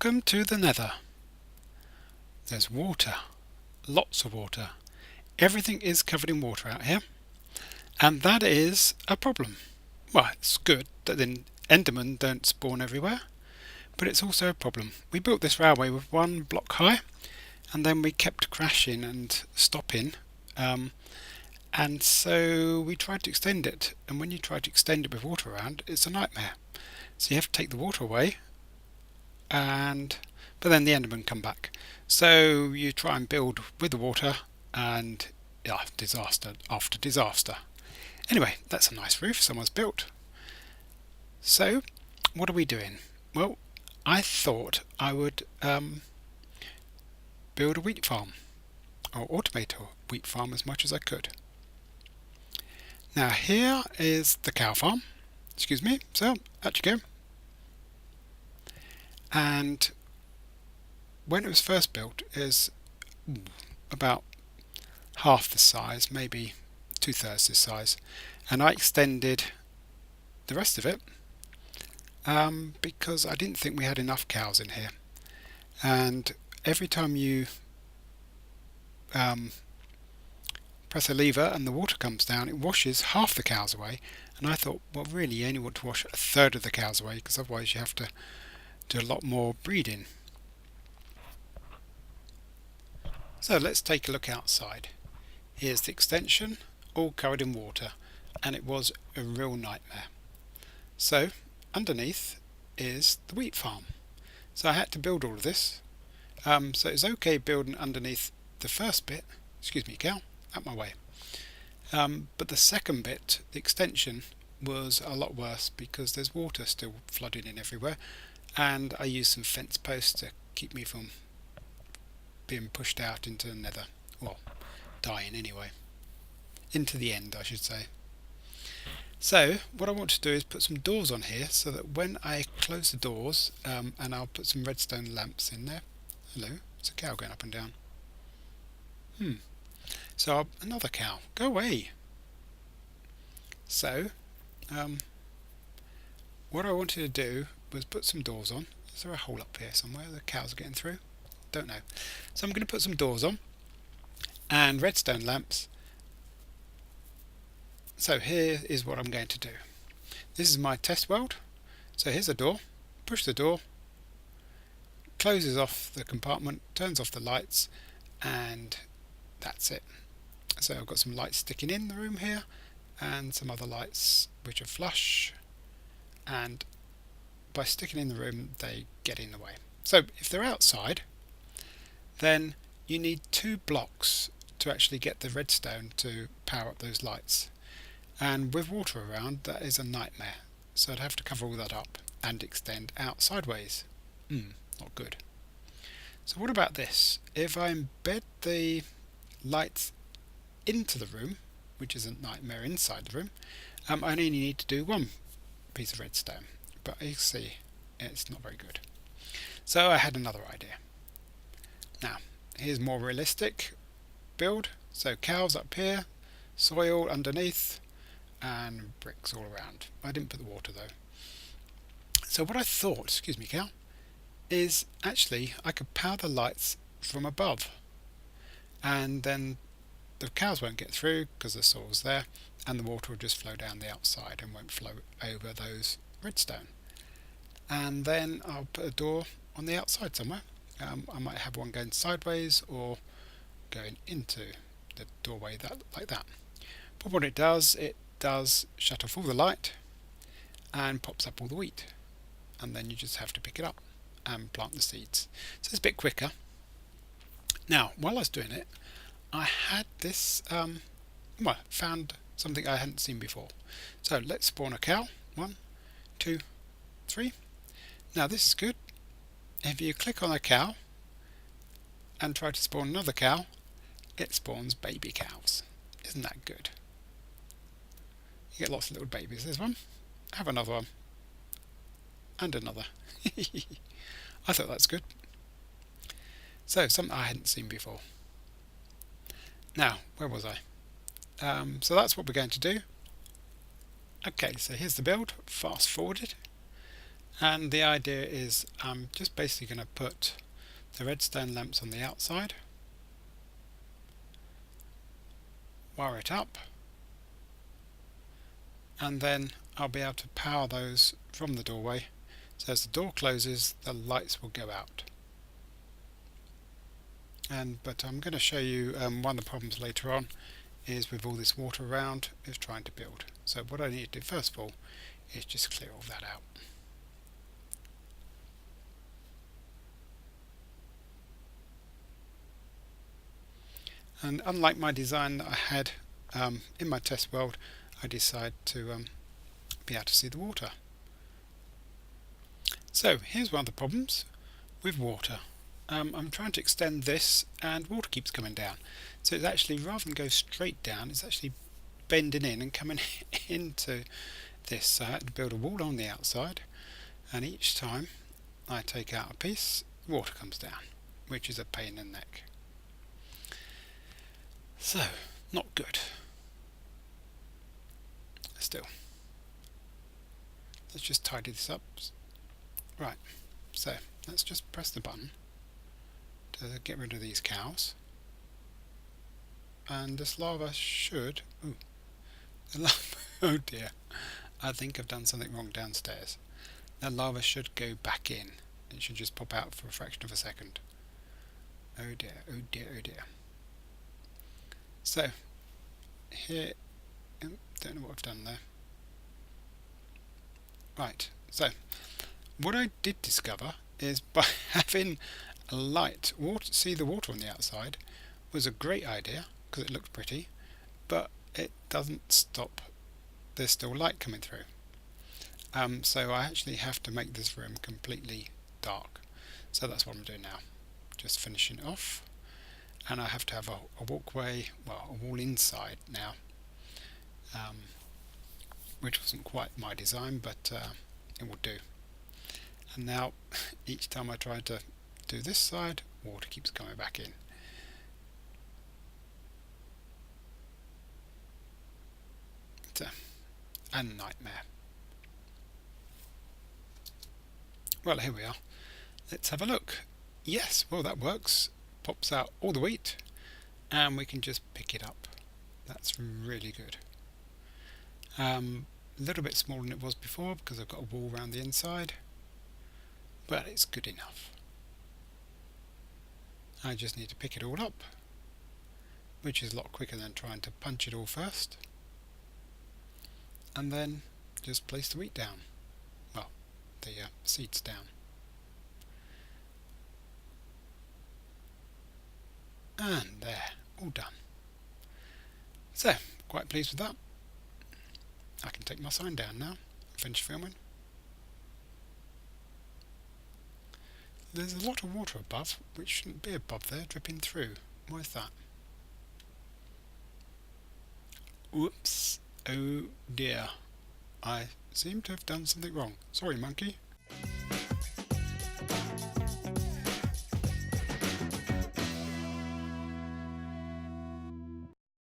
Welcome to the Nether. There's water, lots of water. Everything is covered in water out here, and that is a problem. Well, it's good that the Endermen don't spawn everywhere, but it's also a problem. We built this railway with one block high, and then we kept crashing and stopping, and so we tried to extend it, and when you try to extend it with water around, it's a nightmare. So you have to take the water away, but then the Endermen come back. So you try and build with the water, and yeah, disaster after disaster. Anyway, that's a nice roof someone's built. So what are we doing? Well, I thought I would build a wheat farm, or automate a wheat farm as much as I could. Now here is the cow farm. Excuse me. So out you go. And when it was first built, is about half the size, maybe 2/3 this size, and I extended the rest of it because I didn't think we had enough cows in here. And every time you press a lever and the water comes down, it washes half the cows away, and I thought, well, really you only want to wash 1/3 of the cows away, because otherwise you have to do a lot more breeding. So let's take a look outside. Here's the extension, all covered in water, and it was a real nightmare. So underneath is the wheat farm. So I had to build all of this. So it's okay building underneath the first bit. Excuse me, cow, out my way. But the second bit, the extension, was a lot worse because there's water still flooding in everywhere, and I used some fence posts to keep me from being pushed out into the Nether, well, dying anyway, into the end I should say. So what I want to do is put some doors on here, so that when I close the doors, and I'll put some redstone lamps in there. Hello, it's a cow going up and down. So another cow, go away. So what I wanted to do was put some doors on. Is there a hole up here somewhere the cows are getting through? Don't know. So I'm going to put some doors on and redstone lamps. So here is what I'm going to do. This is my test world. So here's a door. Push the door, closes off the compartment, turns off the lights, and that's it. So I've got some lights sticking in the room here, and some other lights which are flush, and by sticking in the room they get in the way. So if they're outside, then you need 2 blocks to actually get the redstone to power up those lights, and with water around that is a nightmare. So I'd have to cover all that up and extend out sideways. Not good. So what about this? If I embed the lights into the room, which is a nightmare inside the room, I only need to do 1 piece of redstone, but you see it's not very good. So I had another idea. Now here's more realistic build. So cows up here, soil underneath, and bricks all around. I didn't put the water though. So what I thought, excuse me cow, is actually I could power the lights from above, and then the cows won't get through because the soil's there, and the water will just flow down the outside and won't flow over those redstone. And then I'll put a door on the outside somewhere. I might have one going sideways or going into the doorway like that. But what it does shut off all the light and pops up all the wheat, and then you just have to pick it up and plant the seeds. So it's a bit quicker. Now while I was doing it, I had this found something I hadn't seen before. So let's spawn a cow. 1, 2, 3. Now this is good. If you click on a cow and try to spawn another cow, it spawns baby cows. Isn't that good? You get lots of little babies. There's one. Have another one. And another. I thought that's good. So something I hadn't seen before. Now, where was I? So that's what we're going to do. Okay, so here's the build, fast forwarded. And the idea is I'm just basically going to put the redstone lamps on the outside, wire it up, and then I'll be able to power those from the doorway, so as the door closes the lights will go out. But I'm going to show you one of the problems later on is with all this water around is trying to build. So what I need to do first of all is just clear all that out. And unlike my design that I had in my test world, I decided to be able to see the water. So here's one of the problems with water. I'm trying to extend this and water keeps coming down. So it's actually, rather than go straight down, it's actually bending in and coming into this. So I had to build a wall on the outside, and each time I take out a piece, water comes down, which is a pain in the neck. So, not good. Still, let's just tidy this up. Right, so let's just press the button to get rid of these cows, and this lava should, oh dear, I think I've done something wrong downstairs. The lava should go back in. It should just pop out for a fraction of a second. Oh dear, oh dear, oh dear. So here, don't know what I've done there. Right, so what I did discover is by having a light, see the water on the outside was a great idea because it looked pretty, but it doesn't stop, there's still light coming through. So I actually have to make this room completely dark. So that's what I'm doing now, just finishing it off. And I have to have a walkway, well, a wall inside now, which wasn't quite my design, but it will do. And now each time I try to do this side, water keeps coming back in. It's a nightmare. Well, here we are. Let's have a look. Yes, well, that works. Pops out all the wheat and we can just pick it up. That's really good. A little bit smaller than it was before because I've got a wall around the inside, but it's good enough. I just need to pick it all up, which is a lot quicker than trying to punch it all first, and then just place the wheat down, well, the seeds down. And there, all done. So, quite pleased with that. I can take my sign down now, finish filming. There's a lot of water above, which shouldn't be above there, dripping through. Why is that? Whoops. Oh dear. I seem to have done something wrong. Sorry, monkey.